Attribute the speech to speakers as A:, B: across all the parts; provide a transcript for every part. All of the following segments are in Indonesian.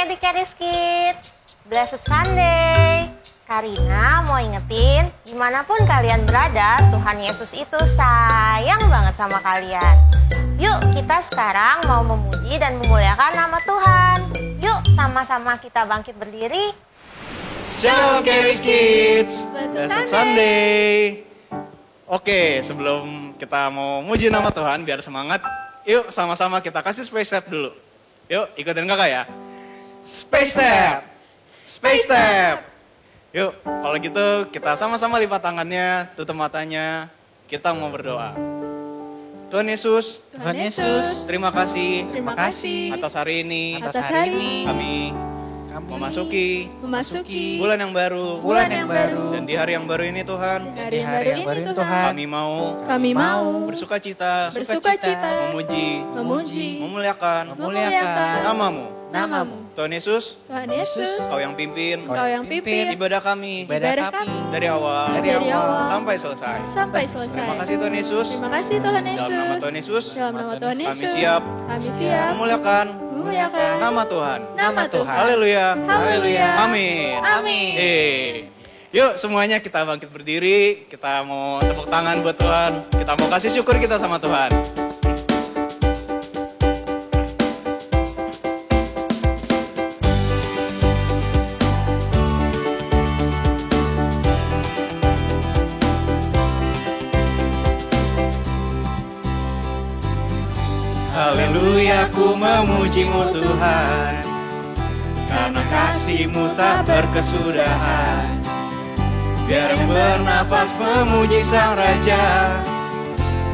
A: Caddy-Caddies Kids, Blessed Sunday. Karina mau ingetin, dimanapun kalian berada, Tuhan Yesus itu sayang banget sama kalian. Yuk kita sekarang mau memuji dan memuliakan nama Tuhan. Yuk sama-sama kita bangkit berdiri.
B: Shalom Caddy-Caddies Kids, Blessed Sunday. Oke, sebelum kita mau muji nama Tuhan biar semangat, yuk sama-sama kita kasih space step dulu. Yuk ikutin kakak ya. Space step, space step. Yuk, kalau gitu kita sama-sama lipat tangannya, tutup matanya, kita mau berdoa. Tuhan Yesus, terima kasih atas hari ini, kami memasuki bulan yang baru, dan di hari yang baru ini Tuhan, kami mau bersuka cita, memuji, memuliakan namamu. Tuhan Yesus, Kau yang pimpin ibadah kami dari awal sampai selesai. Terima kasih Tuhan Yesus. Dalam nama Tuhan Yesus, kami siap memuliakan nama Tuhan. Haleluya. Amin. Yuk semuanya kita bangkit berdiri, kita mau tepuk tangan buat Tuhan, kita mau kasih syukur kita sama Tuhan. Haleluya, ku memuji-Mu Tuhan, karena kasih-Mu tak berkesudahan. Biar bernafas memuji Sang Raja,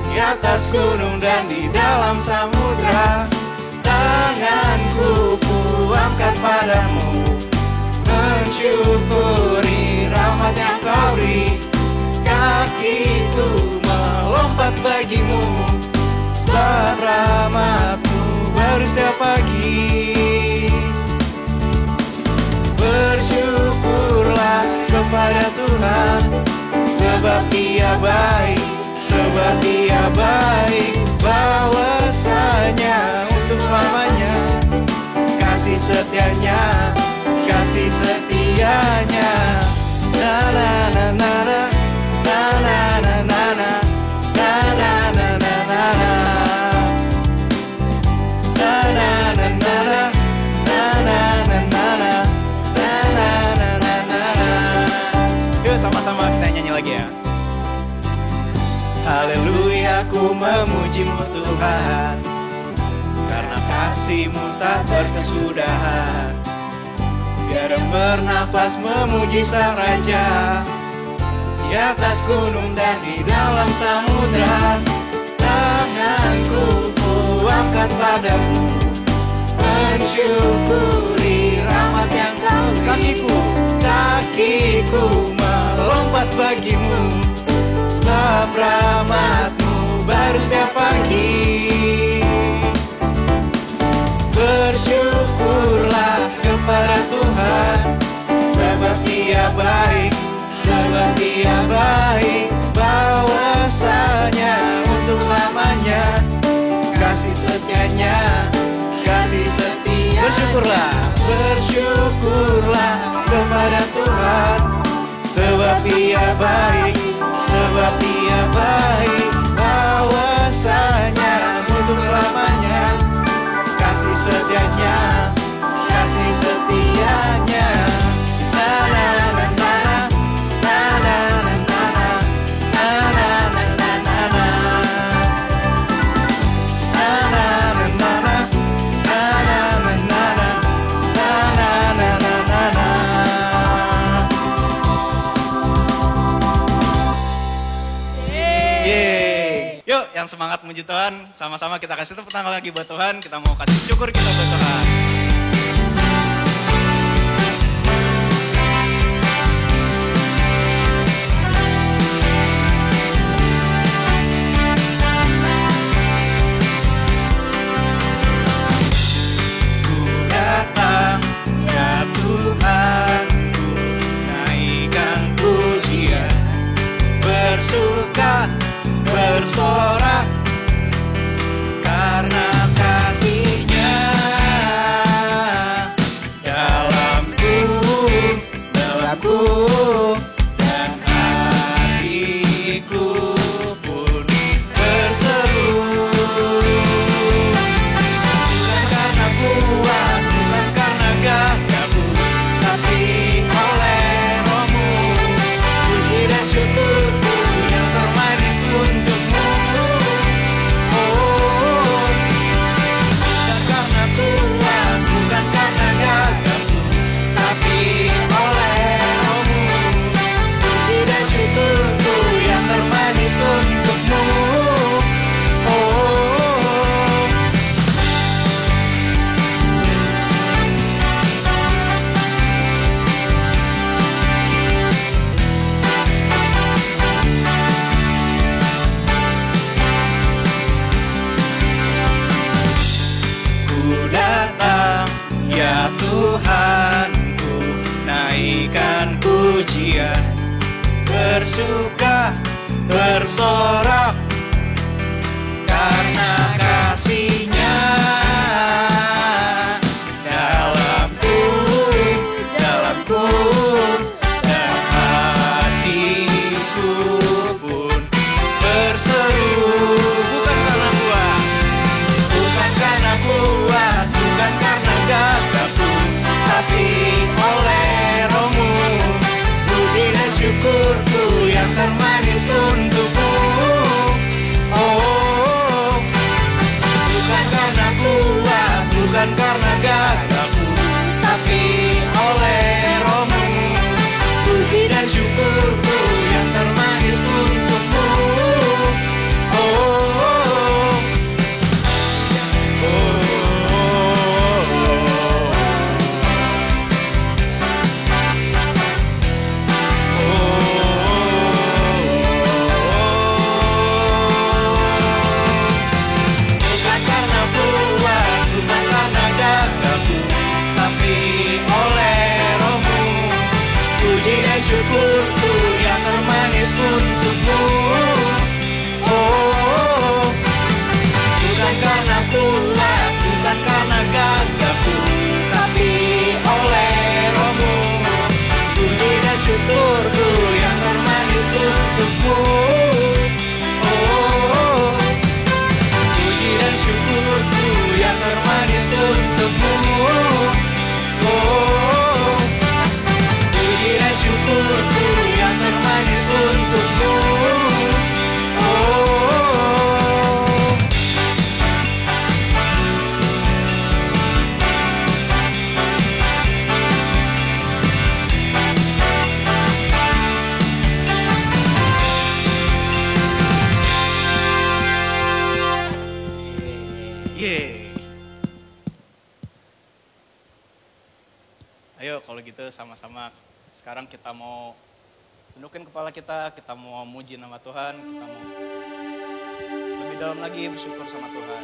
B: di atas gunung dan di dalam samudra. Tanganku ku angkat padamu, mensyukuri rahmat yang Kau beri. Kakiku melompat bagimu, sebab rahmat-Mu baru setiap pagi. Bersyukurlah kepada Tuhan, sebab Dia baik, bahwasanya untuk selamanya. Kasih setianya, na na na na na, na na na na na, na na na na na na. Yuk sama-sama kita nyanyi lagi ya. Haleluya, ku memuji-Mu Tuhan, karena kasih-Mu tak berkesudahan. Biar bernafas memuji Sang Raja, di atas gunung dan di dalam samudra. Tanganku ku angkat padamu, mensyukuri rahmat yang Kau beri. Kakiku melompat bagimu, sebab rahmat-Mu baru setiap pagi. Bersyukurlah kepada Tuhan, sebab Dia baik, bahwasanya untuk selamanya. Kasih setianya, bersyukurlah kepada Tuhan, sebab Dia baik, bahwasanya untuk selamanya. Kasih setianya, na na na na na, na na na na, na na na na na na, na na na na na, na na na na. Yuk, yang semangat muji Tuhan, sama-sama kita kasih tepuk tangan lagi buat Tuhan. Kita mau kasih syukur kita buat Tuhan. Ku datang, ya Tuhanku, naikkan pujian, bersuka, bersorak, karena kasih-Nya Ya Tuhanku, naikkan pujian, bersuka, bersorak karena kasih-Nya dalamku, dalamku, dan hatiku pun berseru. Bukan karena kuat, bukan karena kuat, bukan karena gagahku, tapi oleh Roh-Mu. Puji dan syukurku yang termanis untukmu. Oh, bukan karena kuat, bukan karena gagahku, tapi oleh Roh-Mu. Puji dan syukurku yang termanis untukmu. Oh, oh, bukan karena kuat, bukan karena gagahku, tapi oleh Roh-Mu. Puji dan syukurku yang termanis untukmu. Oh, bukan karena kuat, bukan karena gagahku, tapi oleh Roh-Mu. Puji dan syukurku yang termanis untukmu. Oh, puji dan syukurku yang termanis untukmu. Oh, puji dan syukurku yang termanis untukmu. Oh, yeah. Ayo kalau gitu sama-sama sekarang kita mau tundukin kepala kita mau muji nama Tuhan, kita mau lebih dalam lagi bersyukur sama Tuhan.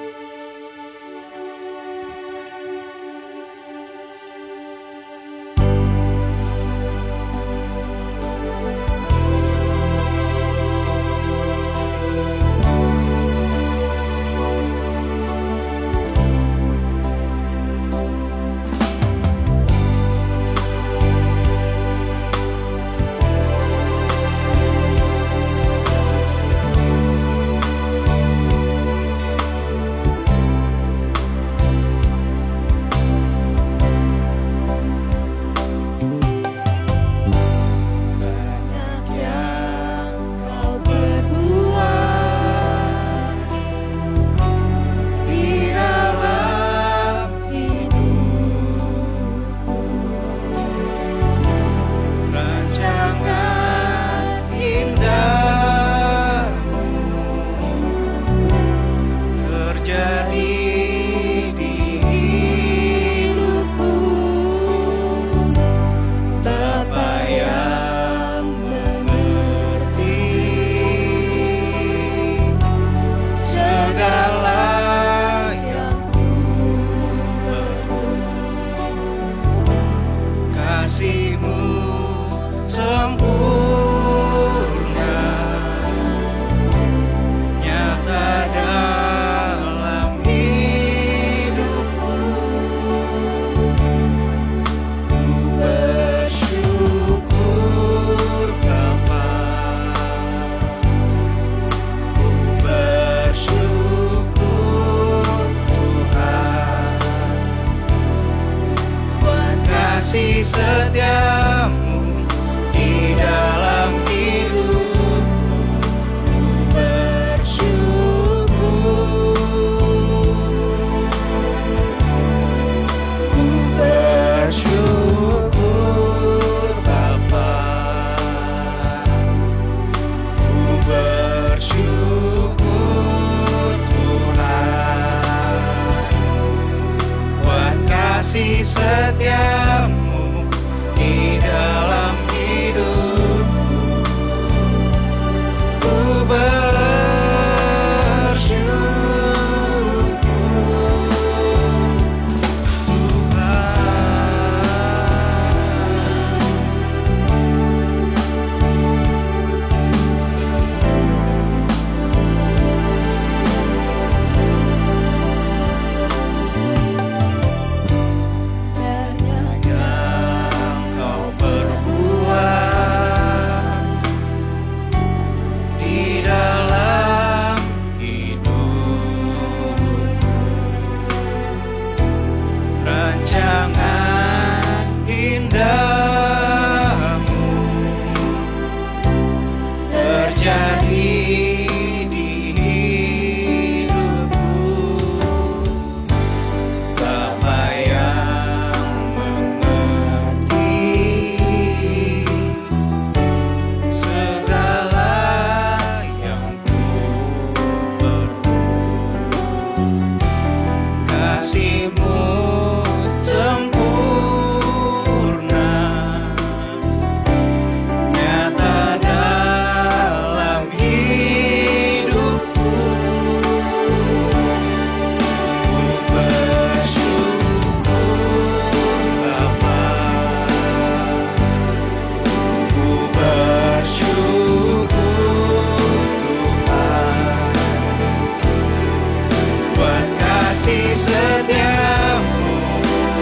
B: kasih setiamu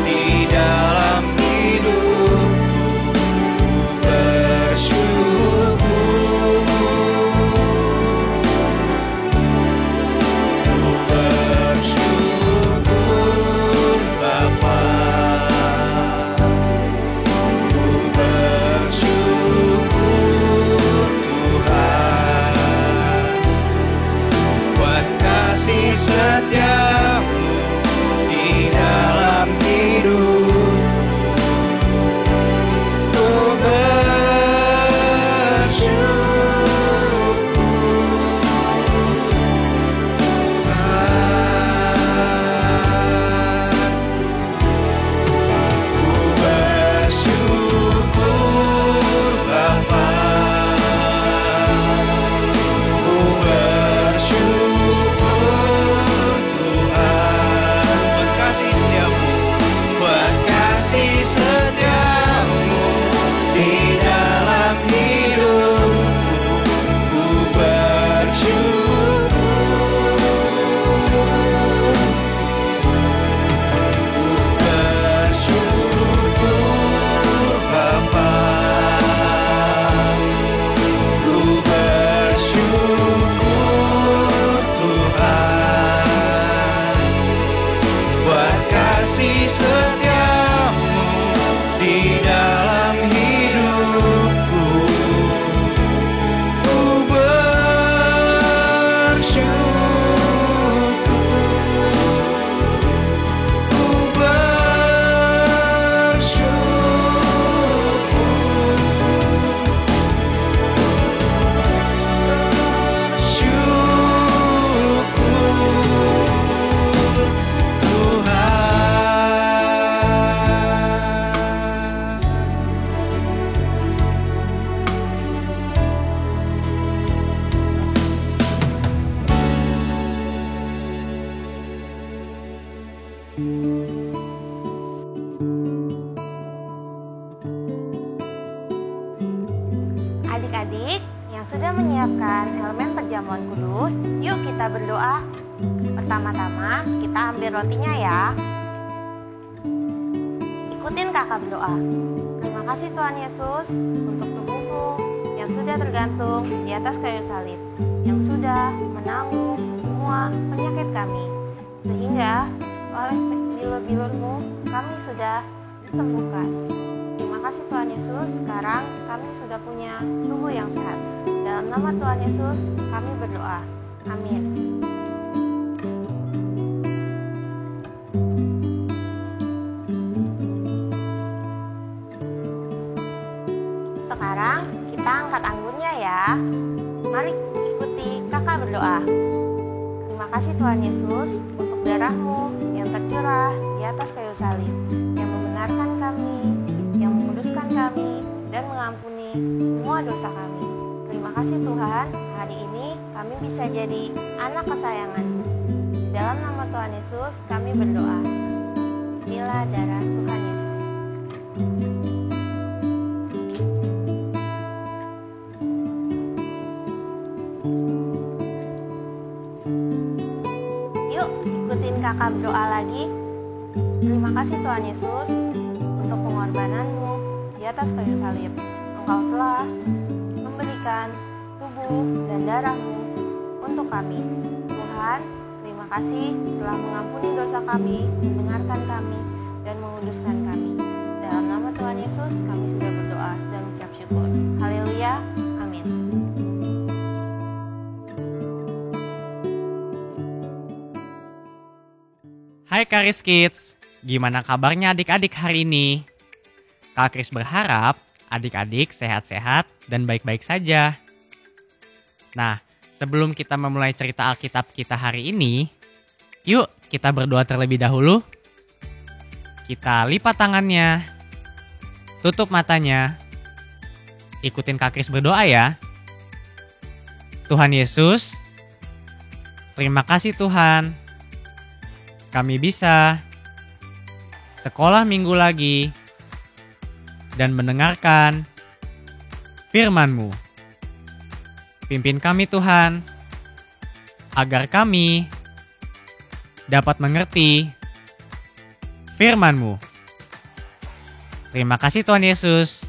B: di dalam hidupku, ku bersyukur. Ku bersyukur Bapa, ku bersyukur Tuhan, buat kasih setiamu di dalam hidupku, ku bersyukur Tuhan. Ku bersyukur Bapa, ku bersyukur Tuhan, buat kasih setiamu, buat kasih setiamu di dalam hidupku, ku bersyukur. Ku bersyukur Bapa, ku bersyukur Tuhan, buat kasih setiamu di dalam hidupku, ku bersyukur, ku bersyukur Tuhan.
A: Adik-adik yang sudah menyiapkan elemen perjamuan kudus, yuk kita berdoa. Pertama-tama kita ambil rotinya ya. Ikutin kakak berdoa. Terima kasih Tuhan Yesus untuk tubuhmu yang sudah tergantung di atas kayu salib, yang sudah menanggung semua penyakit kami, sehingga oleh bilur-bilurmu kami sudah disembuhkan. Terima kasih Tuhan Yesus, sekarang kami sudah punya tubuh yang sehat. Dalam nama Tuhan Yesus kami berdoa. Amin. Sekarang kita angkat anggurnya ya. Mari ikuti kakak berdoa. Terima kasih Tuhan Yesus untuk darah-Mu yang tercurah di atas kayu salib, yang membenarkan kami, yang menguduskan kami, dan mengampuni semua dosa kami. Terima kasih Tuhan, hari ini kami bisa jadi anak kesayangan-Mu. Di dalam nama Tuhan Yesus kami berdoa. Inilah darah Tuhan Yesus. Yuk ikutin kakak berdoa lagi. Terima kasih Tuhan Yesus untuk pengorbanan-Mu di atas kayu salib. Engkau telah memberikan tubuh dan darah-Mu untuk kami. Tuhan, terima kasih telah mengampuni dosa kami, mendengarkan kami, dan menguduskan kami. Dalam nama Tuhan Yesus kami sudah berdoa dan mengucap syukur. Haleluya, amin.
C: Hai Karis Kids, gimana kabarnya adik-adik hari ini? Kak Kris berharap adik-adik sehat-sehat dan baik-baik saja. Nah, sebelum kita memulai cerita Alkitab kita hari ini, yuk kita berdoa terlebih dahulu. Kita lipat tangannya, tutup matanya, ikutin Kak Kris berdoa ya. Tuhan Yesus, terima kasih Tuhan. Kami bisa sekolah minggu lagi dan mendengarkan firman-Mu. Pimpin kami Tuhan, agar kami dapat mengerti firman-Mu. Terima kasih Tuhan Yesus.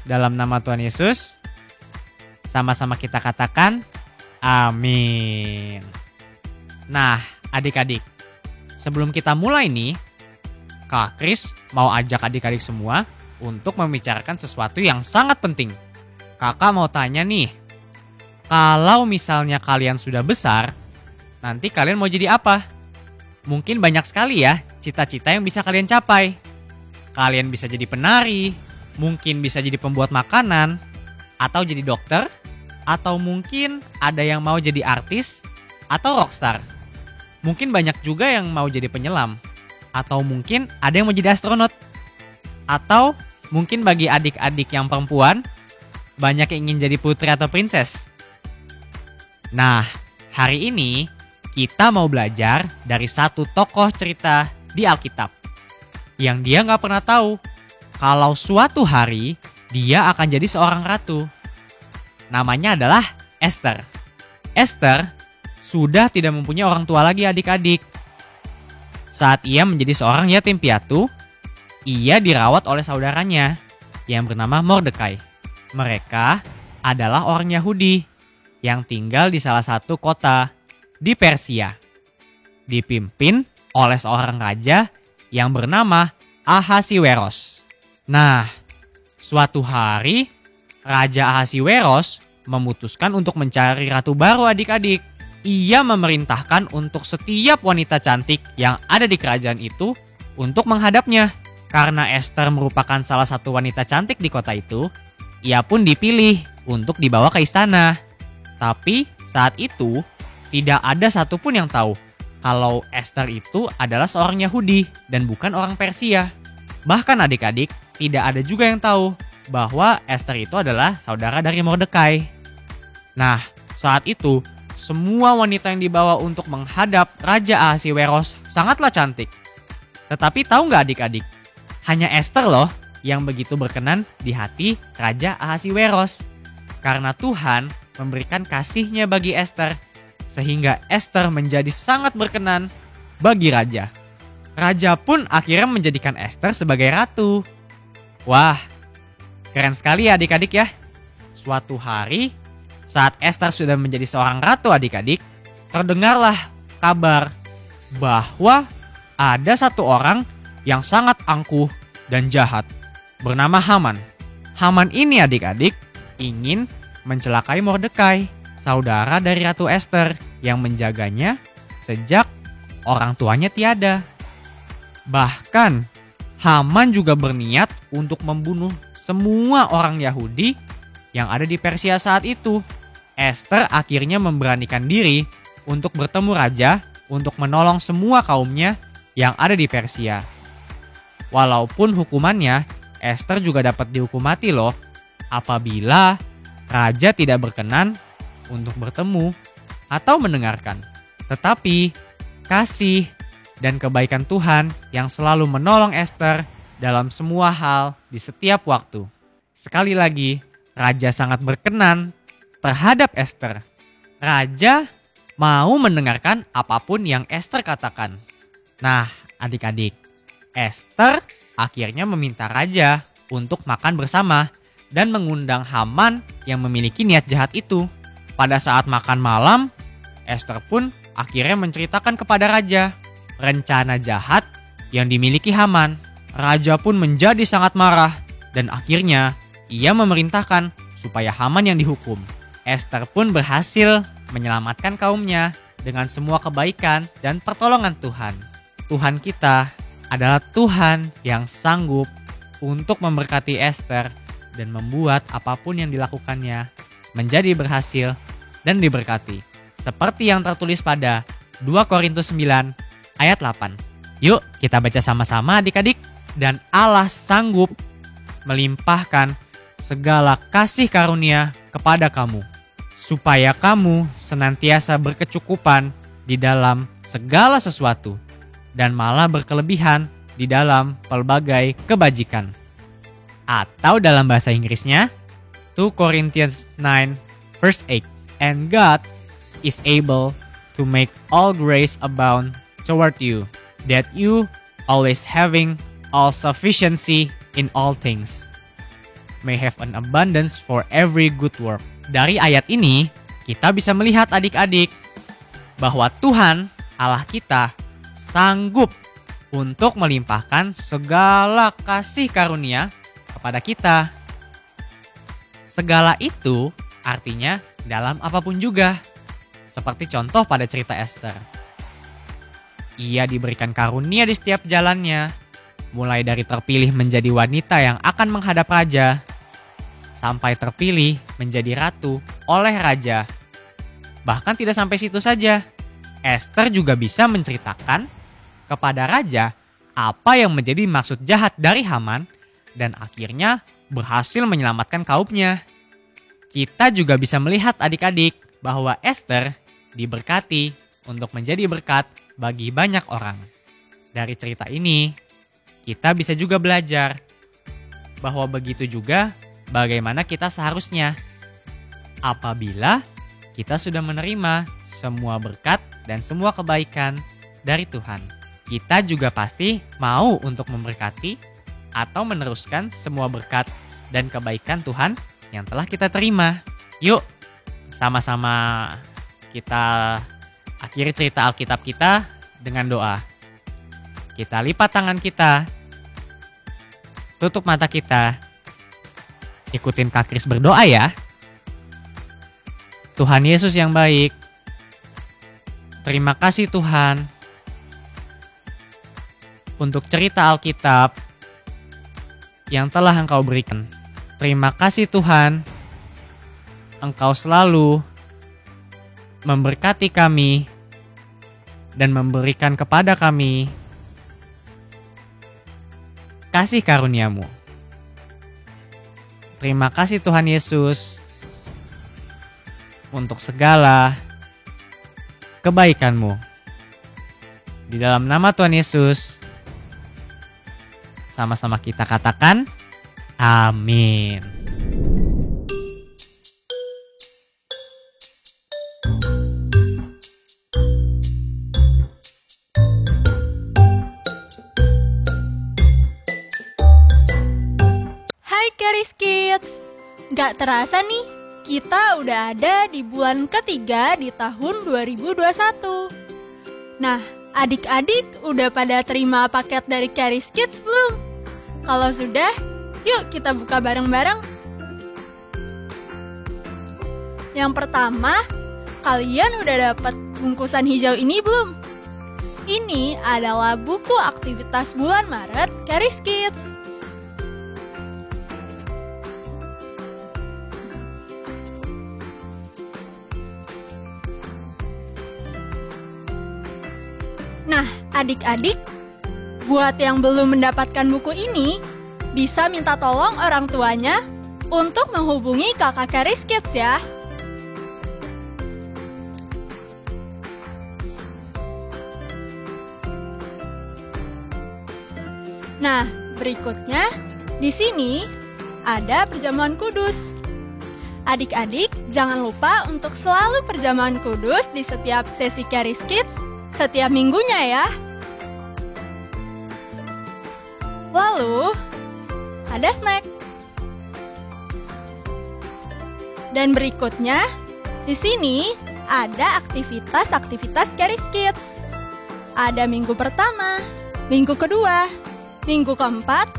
C: Dalam nama Tuhan Yesus, sama-sama kita katakan amin. Nah, adik-adik, sebelum kita mulai nih, Kak Kris mau ajak adik-adik semua untuk membicarakan sesuatu yang sangat penting. Kakak mau tanya nih, kalau misalnya kalian sudah besar, nanti kalian mau jadi apa? Mungkin banyak sekali ya cita-cita yang bisa kalian capai. Kalian bisa jadi penari, mungkin bisa jadi pembuat makanan, atau jadi dokter, atau mungkin ada yang mau jadi artis, atau rockstar. Mungkin banyak juga yang mau jadi penyelam, atau mungkin ada yang mau jadi astronot. Atau mungkin bagi adik-adik yang perempuan, banyak yang ingin jadi putri atau princess. Nah, hari ini kita mau belajar dari satu tokoh cerita di Alkitab, yang dia gak pernah tahu kalau suatu hari dia akan jadi seorang ratu. Namanya adalah Esther. Esther sudah tidak mempunyai orang tua lagi adik-adik. Saat ia menjadi seorang yatim piatu, ia dirawat oleh saudaranya yang bernama Mordekai. Mereka adalah orang Yahudi yang tinggal di salah satu kota di Persia. Dipimpin oleh seorang raja yang bernama Ahasiweros. Nah, suatu hari Raja Ahasiweros memutuskan untuk mencari ratu baru adik-adik. Ia memerintahkan untuk setiap wanita cantik yang ada di kerajaan itu untuk menghadapnya. Karena Esther merupakan salah satu wanita cantik di kota itu, ia pun dipilih untuk dibawa ke istana. Tapi saat itu tidak ada satupun yang tahu kalau Esther itu adalah seorang Yahudi dan bukan orang Persia. Bahkan adik-adik tidak ada juga yang tahu bahwa Esther itu adalah saudara dari Mordekai. Nah, saat itu semua wanita yang dibawa untuk menghadap Raja Ahasiweros sangatlah cantik. Tetapi tahu nggak adik-adik? Hanya Esther loh yang begitu berkenan di hati Raja Ahasiweros. Karena Tuhan memberikan kasih-Nya bagi Esther, sehingga Esther menjadi sangat berkenan bagi raja. Raja pun akhirnya menjadikan Esther sebagai ratu. Wah, keren sekali ya adik-adik ya. Suatu hari, saat Esther sudah menjadi seorang ratu adik-adik, terdengarlah kabar bahwa ada satu orang yang sangat angkuh dan jahat, bernama Haman. Haman ini adik-adik ingin mencelakai Mordekai, saudara dari Ratu Esther yang menjaganya sejak orang tuanya tiada. Bahkan Haman juga berniat untuk membunuh semua orang Yahudi yang ada di Persia saat itu. Esther akhirnya memberanikan diri untuk bertemu raja untuk menolong semua kaumnya yang ada di Persia. Walaupun hukumannya, Esther juga dapat dihukum mati loh, apabila raja tidak berkenan untuk bertemu atau mendengarkan. Tetapi kasih dan kebaikan Tuhan yang selalu menolong Esther dalam semua hal di setiap waktu. Sekali lagi, raja sangat berkenan terhadap Esther. Raja mau mendengarkan apapun yang Esther katakan. Nah, adik-adik, Esther akhirnya meminta raja untuk makan bersama dan mengundang Haman yang memiliki niat jahat itu. Pada saat makan malam, Esther pun akhirnya menceritakan kepada raja rencana jahat yang dimiliki Haman. Raja pun menjadi sangat marah dan akhirnya ia memerintahkan supaya Haman yang dihukum. Esther pun berhasil menyelamatkan kaumnya dengan semua kebaikan dan pertolongan Tuhan. Tuhan kita adalah Tuhan yang sanggup untuk memberkati Esther dan membuat apapun yang dilakukannya menjadi berhasil dan diberkati. Seperti yang tertulis pada 2 Korintus 9 ayat 8. Yuk kita baca sama-sama adik-adik. Dan Allah sanggup melimpahkan segala kasih karunia kepada kamu, supaya kamu senantiasa berkecukupan di dalam segala sesuatu, dan malah berkelebihan di dalam pelbagai kebajikan. Atau dalam bahasa Inggrisnya, 2 Corinthians 9 verse 8. And God is able to make all grace abound toward you, that you always having all sufficiency in all things, may have an abundance for every good work. Dari ayat ini, kita bisa melihat adik-adik bahwa Tuhan Allah kita sanggup untuk melimpahkan segala kasih karunia kepada kita. Segala itu artinya dalam apapun juga. Seperti contoh pada cerita Esther. Ia diberikan karunia di setiap jalannya, mulai dari terpilih menjadi wanita yang akan menghadap raja, sampai terpilih menjadi ratu oleh raja. Bahkan tidak sampai situ saja, Esther juga bisa menceritakan kepada raja apa yang menjadi maksud jahat dari Haman dan akhirnya berhasil menyelamatkan kaumnya. Kita juga bisa melihat adik-adik bahwa Esther diberkati untuk menjadi berkat bagi banyak orang. Dari cerita ini, kita bisa juga belajar bahwa begitu juga bagaimana kita seharusnya apabila kita sudah menerima semua berkat dan semua kebaikan dari Tuhan. Kita juga pasti mau untuk memberkati atau meneruskan semua berkat dan kebaikan Tuhan yang telah kita terima. Yuk, sama-sama kita akhiri cerita Alkitab kita dengan doa. Kita lipat tangan kita, tutup mata kita, ikutin Kak Kris berdoa ya. Tuhan Yesus yang baik, terima kasih Tuhan untuk cerita Alkitab yang telah Engkau berikan. Terima kasih Tuhan, Engkau selalu memberkati kami dan memberikan kepada kami kasih karunia-Mu. Terima kasih Tuhan Yesus untuk segala kebaikan-Mu. Di dalam nama Tuhan Yesus, sama-sama kita katakan, amin.
D: Hai Keris Kids, gak terasa nih, kita udah ada di bulan ketiga di tahun 2021. Nah, adik-adik udah pada terima paket dari Keris Kids belum? Kalau sudah, yuk kita buka bareng-bareng. Yang pertama, kalian udah dapat bungkusan hijau ini belum? Ini adalah buku aktivitas bulan Maret Keris Kids. Nah, adik-adik, buat yang belum mendapatkan buku ini, bisa minta tolong orang tuanya untuk menghubungi kakak Keris Kids ya. Nah, berikutnya di sini ada perjamuan kudus. Adik-adik, jangan lupa untuk selalu perjamuan kudus di setiap sesi Keris Kids setiap minggunya ya. Lalu, ada snack. Dan berikutnya, di sini ada aktivitas-aktivitas Keris Kids. Ada minggu pertama, minggu kedua, minggu keempat,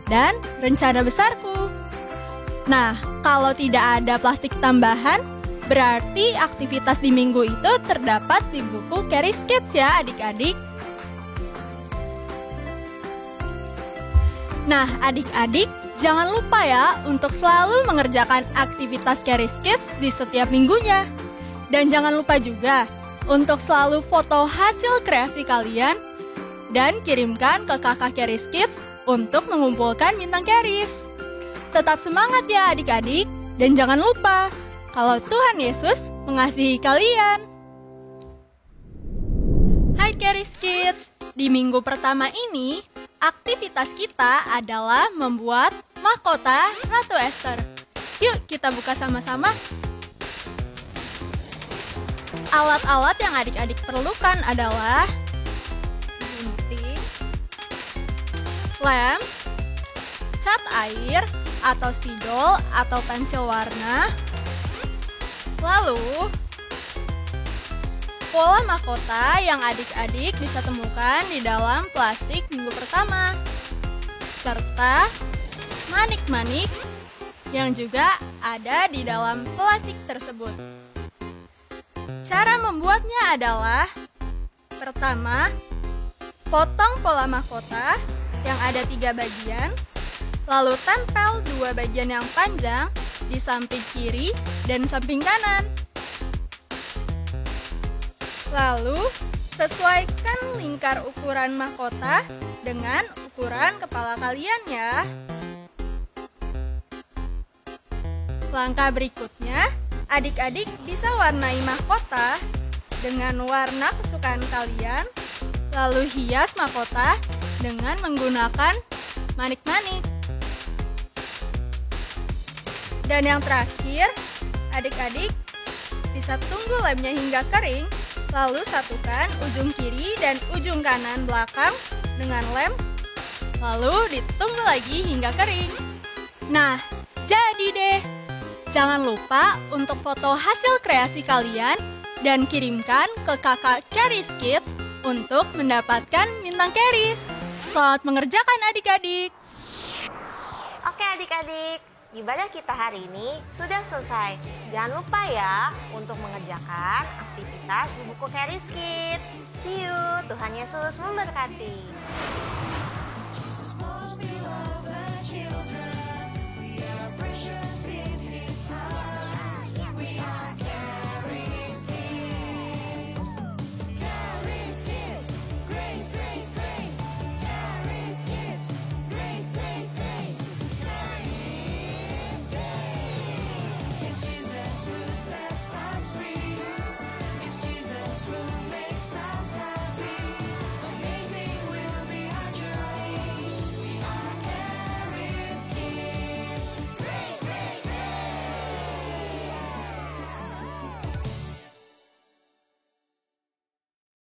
D: dan rencana besarku. Nah, kalau tidak ada plastik tambahan, berarti aktivitas di minggu itu terdapat di buku Keris Kids ya adik-adik. Nah, adik-adik, jangan lupa ya untuk selalu mengerjakan aktivitas Keris Kids di setiap minggunya. Dan jangan lupa juga untuk selalu foto hasil kreasi kalian dan kirimkan ke kakak Keris Kids untuk mengumpulkan bintang keris. Tetap semangat ya adik-adik, dan jangan lupa kalau Tuhan Yesus mengasihi kalian. Hai Keris Kids, di minggu pertama ini, aktivitas kita adalah membuat mahkota Ratu Esther. Yuk kita buka sama-sama. Alat-alat yang adik-adik perlukan adalah gunting, lem, cat air atau spidol atau pensil warna, lalu pola mahkota yang adik-adik bisa temukan di dalam plastik minggu pertama, serta manik-manik yang juga ada di dalam plastik tersebut. Cara membuatnya adalah: pertama, potong pola mahkota yang ada 3 bagian, lalu tempel 2 bagian yang panjang di samping kiri dan samping kanan. Lalu, sesuaikan lingkar ukuran mahkota dengan ukuran kepala kalian ya. Langkah berikutnya, adik-adik bisa warnai mahkota dengan warna kesukaan kalian, lalu hias mahkota dengan menggunakan manik-manik. Dan yang terakhir, adik-adik bisa tunggu lemnya hingga kering, lalu satukan ujung kiri dan ujung kanan belakang dengan lem, lalu ditunggu lagi hingga kering. Nah, jadi deh. Jangan lupa untuk foto hasil kreasi kalian dan kirimkan ke kakak Keris Kids untuk mendapatkan bintang Keris. Selamat mengerjakan adik-adik.
A: Oke adik-adik, ibadah kita hari ini sudah selesai. Jangan lupa ya untuk mengerjakan aktivitas di buku Keris Kids. See you, Tuhan Yesus memberkati.